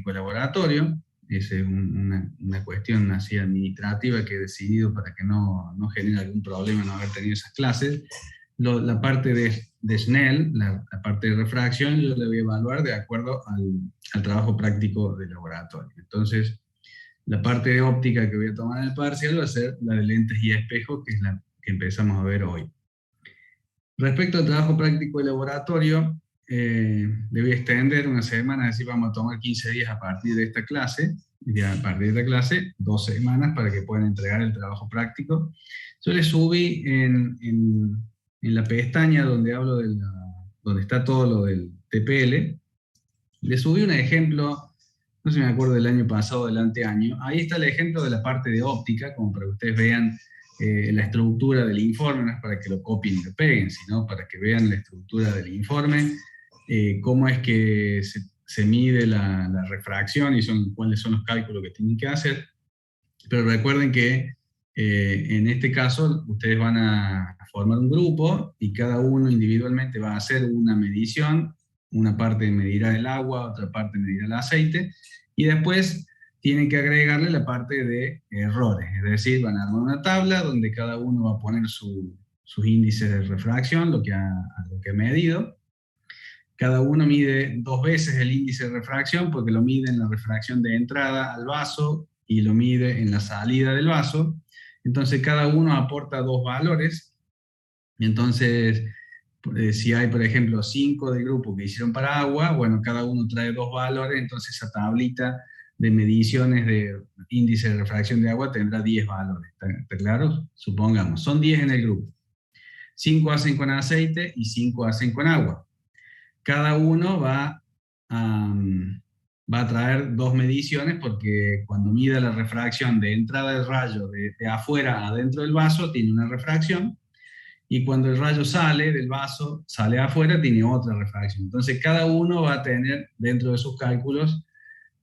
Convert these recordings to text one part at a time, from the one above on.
práctico de laboratorio. Esa es una cuestión así administrativa que he decidido para que no genere algún problema no haber tenido esas clases. La parte de Snell, la parte de refracción, yo la voy a evaluar de acuerdo al trabajo práctico de laboratorio. Entonces, la parte de óptica que voy a tomar en el parcial va a ser la de lentes y espejos, que es la que empezamos a ver hoy. Respecto al trabajo práctico de laboratorio, le voy a extender una semana, es decir, vamos a tomar 15 días a partir de esta clase, y a partir de esta clase, 2 semanas para que puedan entregar el trabajo práctico. Yo le subí en la pestaña donde hablo donde está todo lo del TPL, le subí un ejemplo, no sé si me acuerdo del año pasado o del anteaño. Ahí está el ejemplo de la parte de óptica, como para que ustedes vean la estructura del informe, no es para que lo copien y lo peguen, sino para que vean la estructura del informe, cómo es que se mide la refracción y cuáles son los cálculos que tienen que hacer. Pero recuerden que en este caso ustedes van a formar un grupo y cada uno individualmente va a hacer una medición. Una parte medirá el agua, otra parte medirá el aceite, y después tienen que agregarle la parte de errores, es decir, van a armar una tabla donde cada uno va a poner sus índices de refracción, lo que ha medido. Cada uno mide 2 veces el índice de refracción, porque lo mide en la refracción de entrada al vaso y lo mide en la salida del vaso. Entonces cada uno aporta 2 valores. Entonces, si hay, por ejemplo, 5 del grupo que hicieron para agua, bueno, cada uno trae 2 valores, entonces esa tablita de mediciones de índice de refracción de agua tendrá 10 valores. ¿Está claro? Supongamos, son 10 en el grupo. 5 hacen con aceite y 5 hacen con agua. Cada uno va a traer 2 mediciones, porque cuando mida la refracción de entrada del rayo de afuera a adentro del vaso, tiene una refracción, y cuando el rayo sale del vaso, sale afuera, tiene otra refracción. Entonces cada uno va a tener dentro de sus cálculos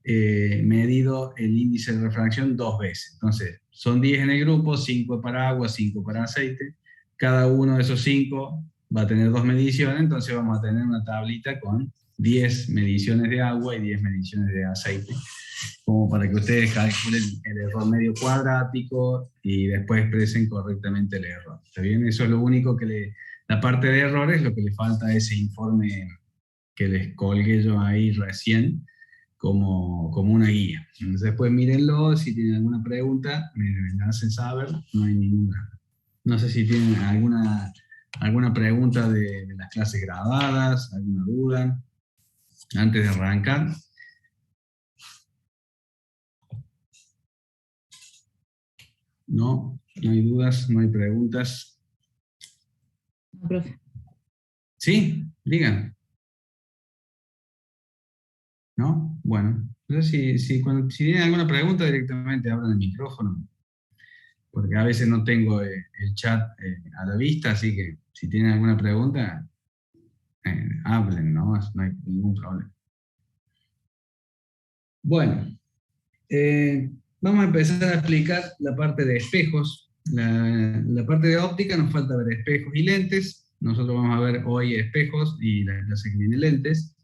medido el índice de refracción 2 veces. Entonces son 10 en el grupo, 5 para agua, 5 para aceite. Cada uno de esos 5 va a tener 2 mediciones, entonces vamos a tener una tablita con 10 mediciones de agua y 10 mediciones de aceite, como para que ustedes calculen el error medio cuadrático y después expresen correctamente el error. ¿Está bien? Eso es lo único la parte de errores, lo que le falta a ese informe que les colgué yo ahí recién, como una guía. Entonces después mírenlo, si tienen alguna pregunta, me hacen saber, no hay ninguna. No sé si tienen alguna pregunta de las clases grabadas, alguna duda, antes de arrancar. No hay dudas, no hay preguntas. No, profe. ¿Sí? Digan. ¿No? Bueno, entonces si tienen alguna pregunta, directamente abran el micrófono, porque a veces no tengo el chat a la vista, así que si tienen alguna pregunta, hablen, ¿no? No hay ningún problema. Bueno, vamos a empezar a explicar la parte de espejos. La parte de óptica nos falta ver espejos y lentes. Nosotros vamos a ver hoy espejos y la clase que viene lentes.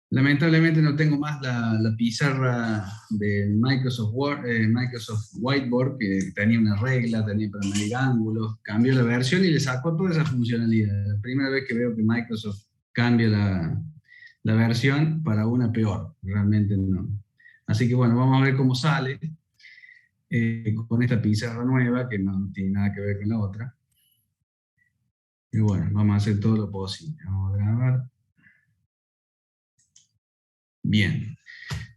Lamentablemente no tengo más la pizarra del Microsoft Whiteboard, que tenía una regla, tenía para medir ángulos. Cambió la versión y le sacó toda esa funcionalidad. La primera vez que veo que Microsoft cambia la versión para una peor, realmente no. Así que bueno, vamos a ver cómo sale con esta pizarra nueva, que no tiene nada que ver con la otra. Y bueno, vamos a hacer todo lo posible. Vamos a grabar. Bien.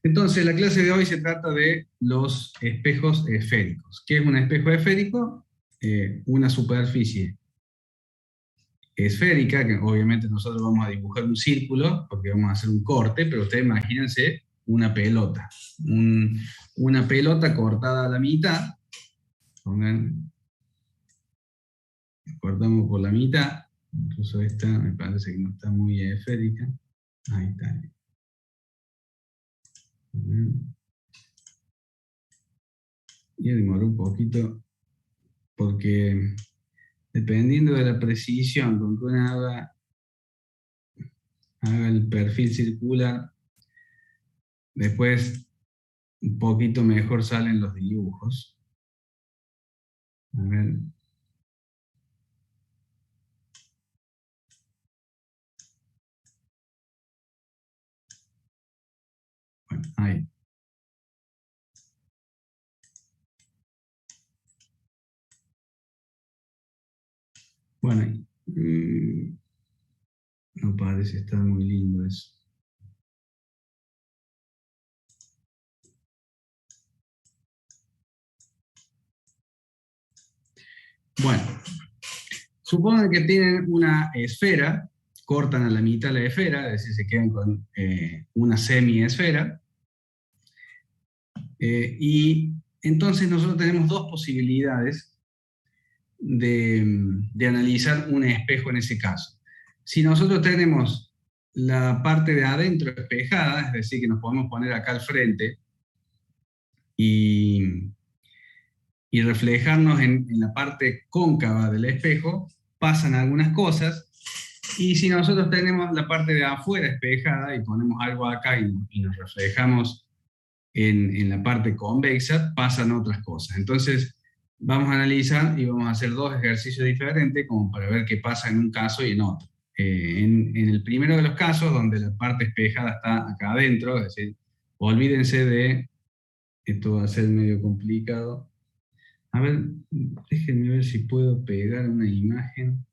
Entonces, la clase de hoy se trata de los espejos esféricos. ¿Qué es un espejo esférico? Una superficie esférica, que obviamente nosotros vamos a dibujar un círculo, porque vamos a hacer un corte, pero ustedes imagínense una pelota. Una pelota cortada a la mitad. Cortamos por la mitad. Incluso esta me parece que no está muy esférica. Ahí está. Y demoró un poquito, porque dependiendo de la precisión con que uno haga el perfil circular, después un poquito mejor salen los dibujos. A ver. Bueno, ahí. Bueno, no parece estar muy lindo eso. Bueno, supongan que tienen una esfera, cortan a la mitad la esfera, es decir, se quedan con una semiesfera. Y entonces nosotros tenemos dos posibilidades de analizar un espejo en ese caso. Si nosotros tenemos la parte de adentro espejada, es decir, que nos podemos poner acá al frente y reflejarnos en la parte cóncava del espejo, pasan algunas cosas. Y si nosotros tenemos la parte de afuera espejada y ponemos algo acá y nos reflejamos en la parte convexa, pasan otras cosas. Entonces, vamos a analizar y vamos a hacer dos ejercicios diferentes como para ver qué pasa en un caso y en otro. En el primero de los casos, donde la parte espejada está acá adentro, es decir, olvídense de, esto va a ser medio complicado. A ver, déjenme ver si puedo pegar una imagen.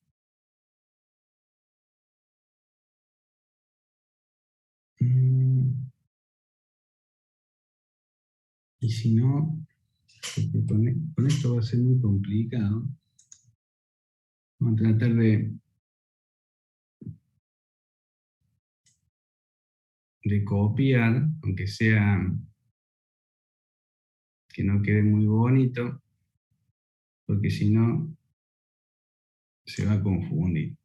Y si no, con esto va a ser muy complicado. Vamos a tratar de copiar, aunque sea que no quede muy bonito, porque si no se va a confundir.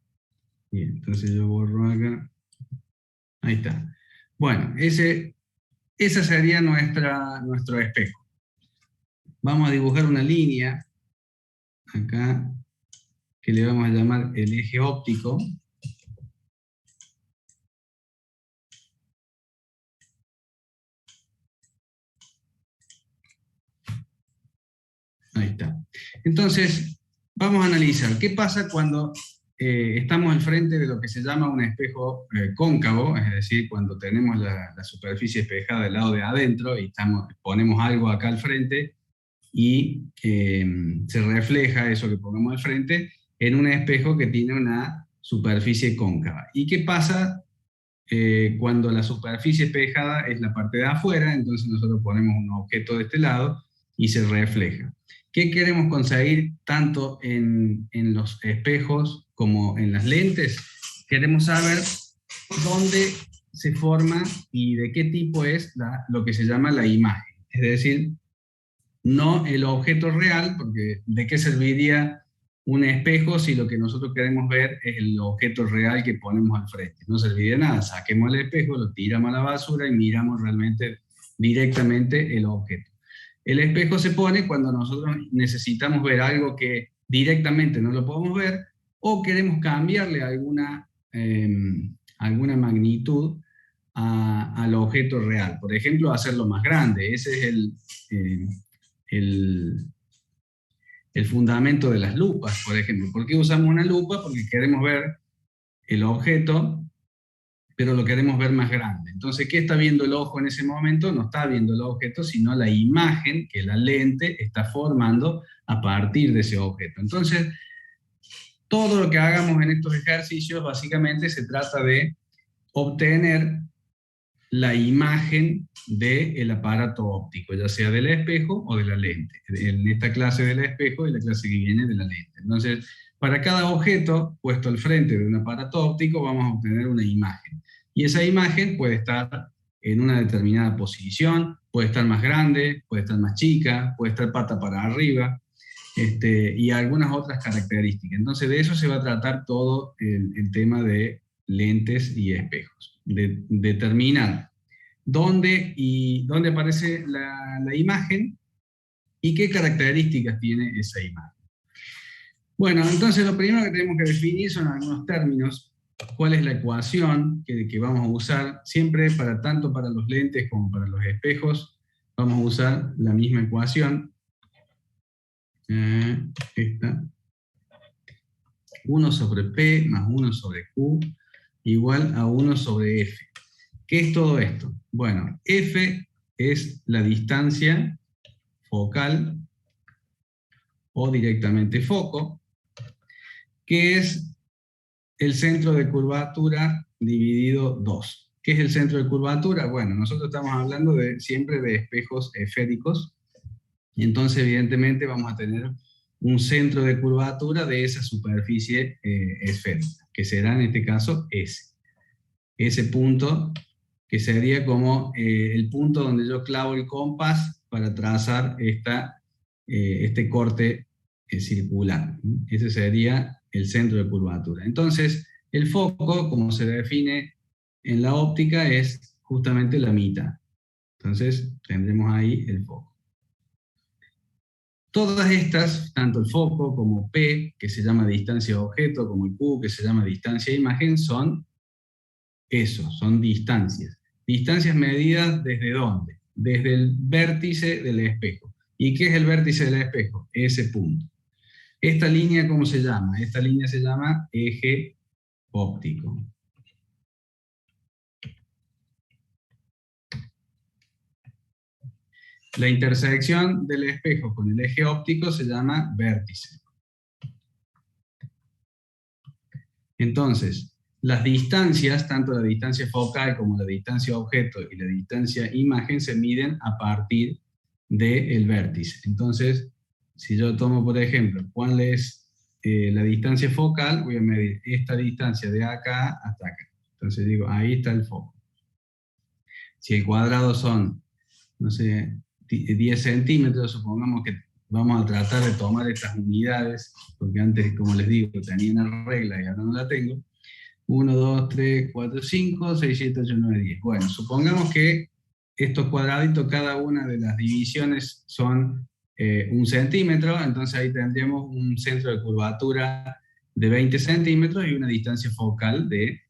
Bien, entonces yo borro acá. Ahí está. Bueno, ese sería nuestro espejo. Vamos a dibujar una línea acá que le vamos a llamar el eje óptico. Ahí está. Entonces, vamos a analizar qué pasa cuando estamos al frente de lo que se llama un espejo cóncavo, es decir, cuando tenemos la superficie espejada del lado de adentro y ponemos algo acá al frente y se refleja eso que ponemos al frente en un espejo que tiene una superficie cóncava. ¿Y qué pasa cuando la superficie espejada es la parte de afuera? Entonces nosotros ponemos un objeto de este lado y se refleja. ¿Qué queremos conseguir tanto en los espejos como en las lentes? Queremos saber dónde se forma y de qué tipo es lo que se llama la imagen. Es decir, no el objeto real, porque ¿de qué serviría un espejo si lo que nosotros queremos ver es el objeto real que ponemos al frente? No serviría de nada. Saquemos el espejo, lo tiramos a la basura y miramos realmente directamente el objeto. El espejo se pone cuando nosotros necesitamos ver algo que directamente no lo podemos ver o queremos cambiarle alguna magnitud al objeto real. Por ejemplo, hacerlo más grande. Ese es el fundamento de las lupas, por ejemplo. ¿Por qué usamos una lupa? Porque queremos ver el objeto, pero lo queremos ver más grande. Entonces, ¿qué está viendo el ojo en ese momento? No está viendo el objeto, sino la imagen que la lente está formando a partir de ese objeto. Entonces, todo lo que hagamos en estos ejercicios básicamente se trata de obtener la imagen del aparato óptico, ya sea del espejo o de la lente. En esta clase del espejo y la clase que viene de la lente. Entonces, para cada objeto puesto al frente de un aparato óptico vamos a obtener una imagen. Y esa imagen puede estar en una determinada posición, puede estar más grande, puede estar más chica, puede estar pata para arriba, y algunas otras características. Entonces, de eso se va a tratar todo el tema de lentes y espejos. De determinar dónde aparece la imagen y qué características tiene esa imagen. Bueno, entonces lo primero que tenemos que definir son algunos términos cuál es la ecuación que vamos a usar. Siempre, tanto para los lentes como para los espejos, vamos a usar la misma ecuación. Esta. 1 sobre P más 1 sobre Q igual a 1 sobre F. ¿Qué es todo esto? Bueno, F es la distancia focal o directamente foco, que es el centro de curvatura dividido 2. ¿Qué es el centro de curvatura? Bueno, nosotros estamos hablando siempre de espejos esféricos, y entonces evidentemente vamos a tener un centro de curvatura de esa superficie esférica, que será en este caso S. Ese punto que sería como el punto donde yo clavo el compás para trazar este corte circular. Ese sería el centro de curvatura. Entonces, el foco, como se define en la óptica, es justamente la mitad. Entonces, tendremos ahí el foco. Todas estas, tanto el foco como P, que se llama distancia de objeto, como el Q, que se llama distancia de imagen, son eso, son distancias. Distancias medidas ¿desde dónde? Desde el vértice del espejo. ¿Y qué es el vértice del espejo? Ese punto. ¿Esta línea cómo se llama? Esta línea se llama eje óptico. La intersección del espejo con el eje óptico se llama vértice. Entonces, las distancias, tanto la distancia focal como la distancia objeto y la distancia imagen, se miden a partir del vértice. Entonces, si yo tomo, por ejemplo, cuál es la distancia focal, voy a medir esta distancia de acá hasta acá. Entonces digo, ahí está el foco. Si el cuadrado son, no sé, 10 centímetros, supongamos que vamos a tratar de tomar estas unidades, porque antes, como les digo, tenía una regla y ahora no la tengo. 1, 2, 3, 4, 5, 6, 7, 8, 9, 10. Bueno, supongamos que estos cuadraditos, cada una de las divisiones son 1 centímetro, entonces ahí tendríamos un centro de curvatura de 20 centímetros y una distancia focal de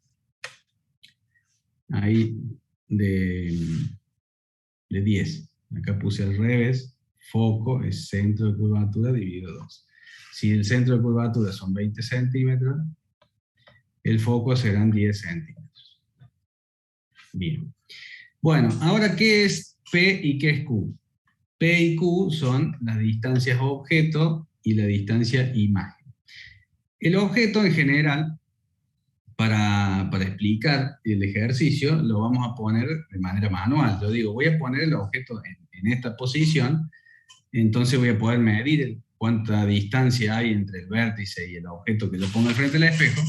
10. Acá puse al revés, foco es centro de curvatura dividido 2. Si el centro de curvatura son 20 centímetros, el foco serán 10 centímetros. Bien. Bueno, ahora, ¿qué es P y qué es Q? P y Q son las distancias objeto y la distancia imagen. El objeto en general, para explicar el ejercicio, lo vamos a poner de manera manual. Yo digo, voy a poner el objeto en esta posición, entonces voy a poder medir cuánta distancia hay entre el vértice y el objeto que yo pongo al frente del espejo,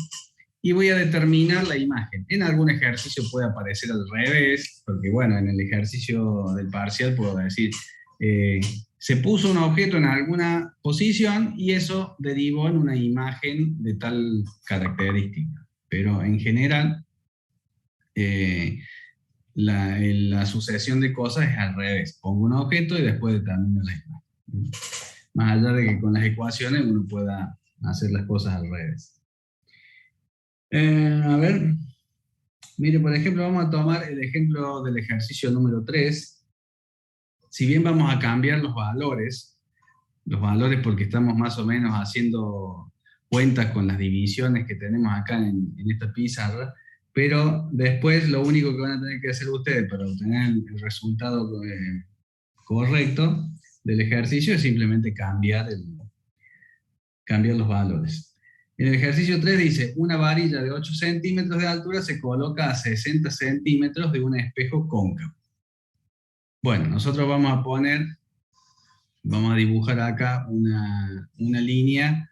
y voy a determinar la imagen. En algún ejercicio puede aparecer al revés, porque bueno, en el ejercicio del parcial puedo decir, se puso un objeto en alguna posición y eso derivó en una imagen de tal característica. Pero en general, la sucesión de cosas es al revés. Pongo un objeto y después determino la imagen. Más allá de que con las ecuaciones uno pueda hacer las cosas al revés. A ver, mire, por ejemplo, vamos a tomar el ejemplo del ejercicio número 3. Si bien vamos a cambiar los valores porque estamos más o menos haciendo cuentas con las divisiones que tenemos acá en esta pizarra, pero después lo único que van a tener que hacer ustedes para obtener el resultado correcto del ejercicio es simplemente cambiar los valores. En el ejercicio 3 dice, una varilla de 8 centímetros de altura se coloca a 60 centímetros de un espejo cóncavo. Bueno, nosotros vamos a dibujar acá una línea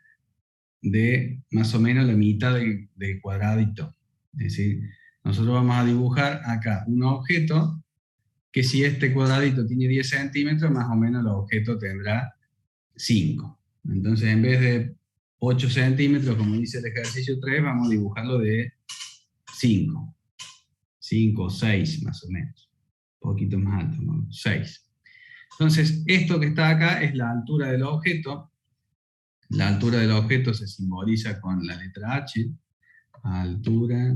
de más o menos la mitad del cuadradito. Es decir, nosotros vamos a dibujar acá un objeto que, si este cuadradito tiene 10 centímetros, más o menos el objeto tendrá 5. Entonces, en vez de 8 centímetros, como dice el ejercicio 3, vamos a dibujarlo de 5 o 6 más o menos, un poquito más alto, ¿no? 6. Entonces, esto que está acá es la altura del objeto. La altura del objeto se simboliza con la letra H. altura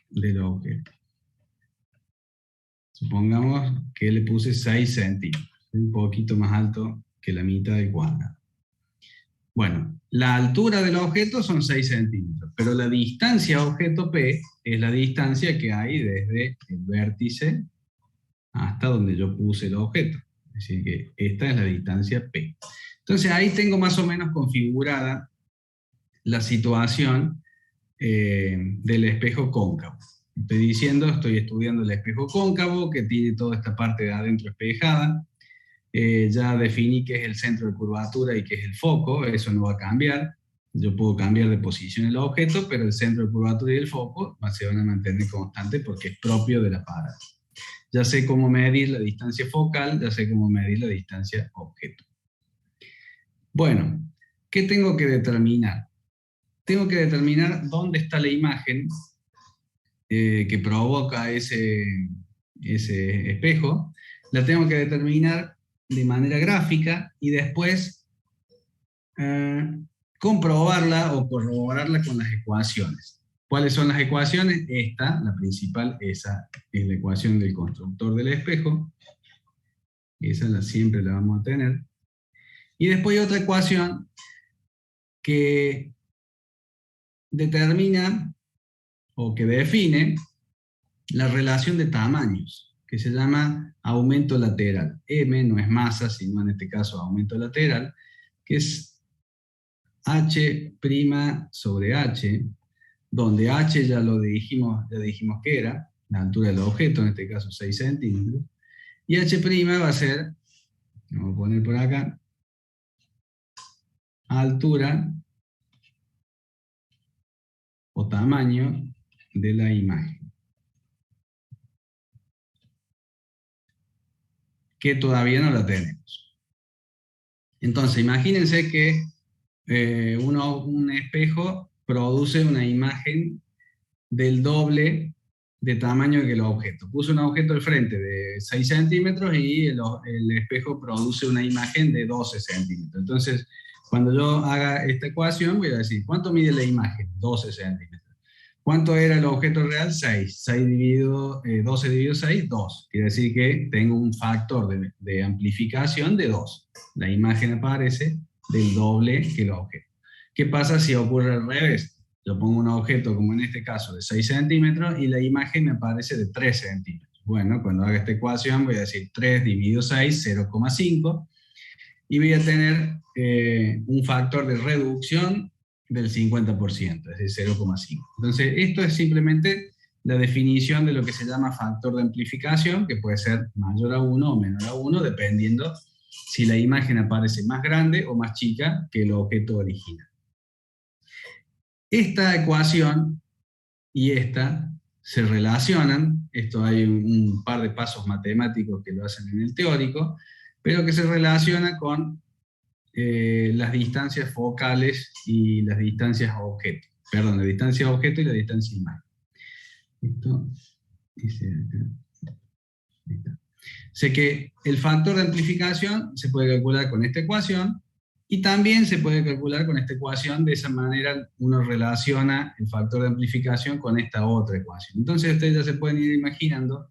del objeto. Supongamos que le puse 6 centímetros, un poquito más alto que la mitad del cuadrado. Bueno, la altura del objeto son 6 centímetros, pero la distancia objeto P es la distancia que hay desde el vértice hasta donde yo puse el objeto. Es decir, que esta es la distancia P. Entonces ahí tengo más o menos configurada la situación del espejo cóncavo. Estoy estudiando el espejo cóncavo, que tiene toda esta parte de adentro espejada. Ya definí qué es el centro de curvatura y qué es el foco, eso no va a cambiar. Yo puedo cambiar de posición el objeto, pero el centro de curvatura y el foco se van a mantener constantes porque es propio del aparato. Ya sé cómo medir la distancia focal, ya sé cómo medir la distancia objeto. Bueno, ¿qué tengo que determinar? Tengo que determinar dónde está la imagen que provoca ese espejo. La tengo que determinar de manera gráfica y después comprobarla o corroborarla con las ecuaciones. ¿Cuáles son las ecuaciones? Esta, la principal, esa es la ecuación del constructor del espejo. Esa siempre la vamos a tener. Y después hay otra ecuación que determina o que define la relación de tamaños, que se llama aumento lateral. M no es masa, sino en este caso aumento lateral, que es H' sobre H, donde H ya dijimos que era la altura del objeto, en este caso 6 centímetros, y H' va a ser, vamos a poner por acá, altura o tamaño de la imagen, que todavía no la tenemos. Entonces, imagínense que un espejo produce una imagen del doble de tamaño que el objeto. Puse un objeto al frente de 6 centímetros y el espejo produce una imagen de 12 centímetros. Entonces, cuando yo haga esta ecuación, voy a decir, ¿cuánto mide la imagen? 12 centímetros. ¿Cuánto era el objeto real? 6. 12 dividido 6, 2. Quiere decir que tengo un factor de amplificación de 2. La imagen aparece del doble que el objeto. ¿Qué pasa si ocurre al revés? Yo pongo un objeto, como en este caso, de 6 centímetros y la imagen me aparece de 3 centímetros. Bueno, cuando haga esta ecuación voy a decir 3 dividido 6, 0,5. Y voy a tener un factor de reducción del 50%, es decir, 0,5. Entonces, esto es simplemente la definición de lo que se llama factor de amplificación, que puede ser mayor a 1 o menor a 1, dependiendo si la imagen aparece más grande o más chica que el objeto original. Esta ecuación y esta se relacionan, esto hay un par de pasos matemáticos que lo hacen en el teórico, pero que se relaciona con las distancias focales y las distancias objeto. Perdón, la distancia objeto y la distancia imagen. Esto dice acá. Sé que el factor de amplificación se puede calcular con esta ecuación y también se puede calcular con esta ecuación. De esa manera uno relaciona el factor de amplificación con esta otra ecuación. Entonces ustedes ya se pueden ir imaginando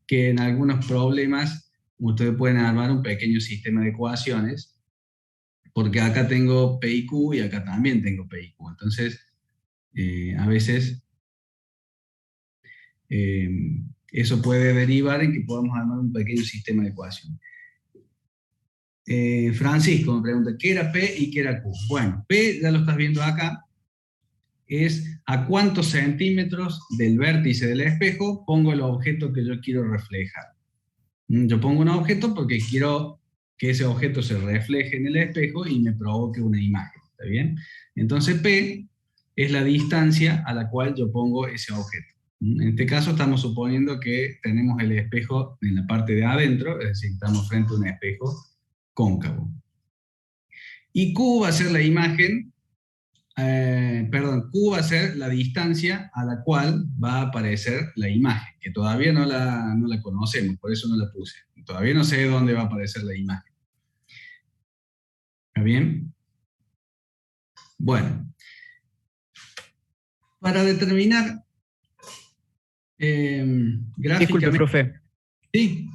que en algunos problemas ustedes pueden armar un pequeño sistema de ecuaciones, porque acá tengo P y Q y acá también tengo P y Q. Entonces, a veces eso puede derivar en que podamos armar un pequeño sistema de ecuaciones. Francisco me pregunta, ¿qué era P y qué era Q? Bueno, P, ya lo estás viendo acá, es a cuántos centímetros del vértice del espejo pongo el objeto que yo quiero reflejar. Yo pongo un objeto porque quiero que ese objeto se refleje en el espejo y me provoque una imagen, ¿está bien? Entonces P es la distancia a la cual yo pongo ese objeto. En este caso estamos suponiendo que tenemos el espejo en la parte de adentro, es decir, estamos frente a un espejo cóncavo. Y Q va a ser la imagen, Q va a ser la distancia a la cual va a aparecer la imagen, que todavía no la conocemos, por eso no la puse. Todavía no sé dónde va a aparecer la imagen. ¿Está bien? Bueno, Para determinar gráficamente... Disculpe, profe. Sí.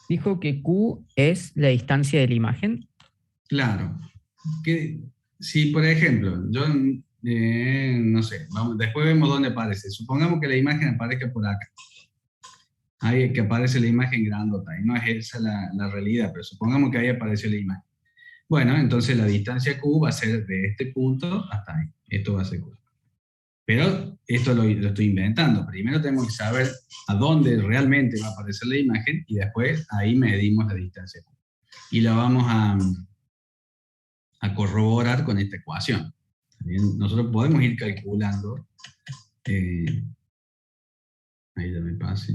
Dijo que Q es la distancia de la imagen. Claro. Que, si, por ejemplo, yo no sé, después vemos dónde aparece. Supongamos que la imagen aparezca por acá. Ahí que aparece la imagen grandota. Y no es esa la realidad, pero supongamos que ahí apareció la imagen. Bueno, entonces la distancia Q va a ser de este punto hasta ahí. Esto va a ser Q. Pero esto lo estoy inventando. Primero tenemos que saber a dónde realmente va a aparecer la imagen y después ahí medimos la distancia Q. Y la vamos a corroborar con esta ecuación. Bien, nosotros podemos ir calculando. Ahí ya me pasé.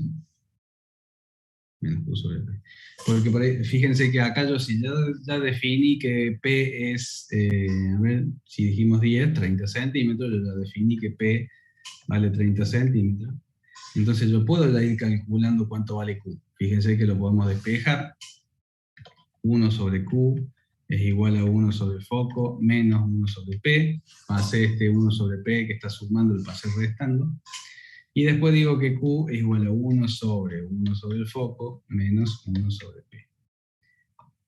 Menos Q sobre P. Porque por ahí, fíjense que acá yo sí ya definí que P es, a ver, si dijimos 10, 30 centímetros, yo ya definí que P vale 30 centímetros. Entonces yo puedo ya ir calculando cuánto vale Q. Fíjense que lo podemos despejar. 1 sobre Q es igual a 1 sobre el foco menos 1 sobre P. Pasé este 1 sobre P que está sumando, lo pasé restando. Y después digo que Q es igual a 1 sobre el foco menos 1 sobre P.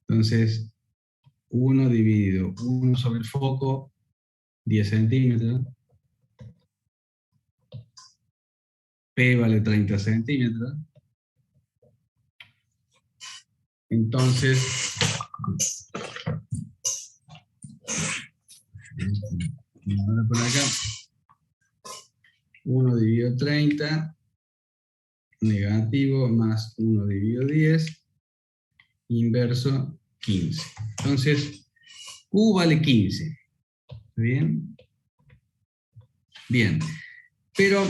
Entonces, 1 dividido 1 sobre el foco, 10 centímetros. P vale 30 centímetros. Entonces, ahora por acá, 1 dividido 30, negativo, más 1 dividido 10, inverso 15. Entonces, Q vale 15. ¿Bien? Bien. Pero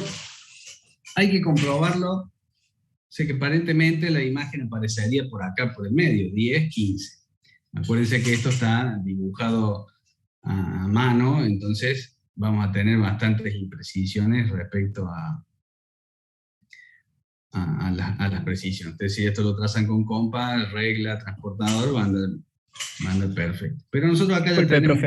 hay que comprobarlo. Sé que aparentemente la imagen aparecería por acá, por el medio, 10, 15. Acuérdense que esto está dibujado a mano, entonces vamos a tener bastantes imprecisiones respecto a las precisiones. Entonces, si esto lo trazan con compás, regla, transportador, va a andar perfecto. Pero nosotros acá ya Disculpe, tenemos... profe.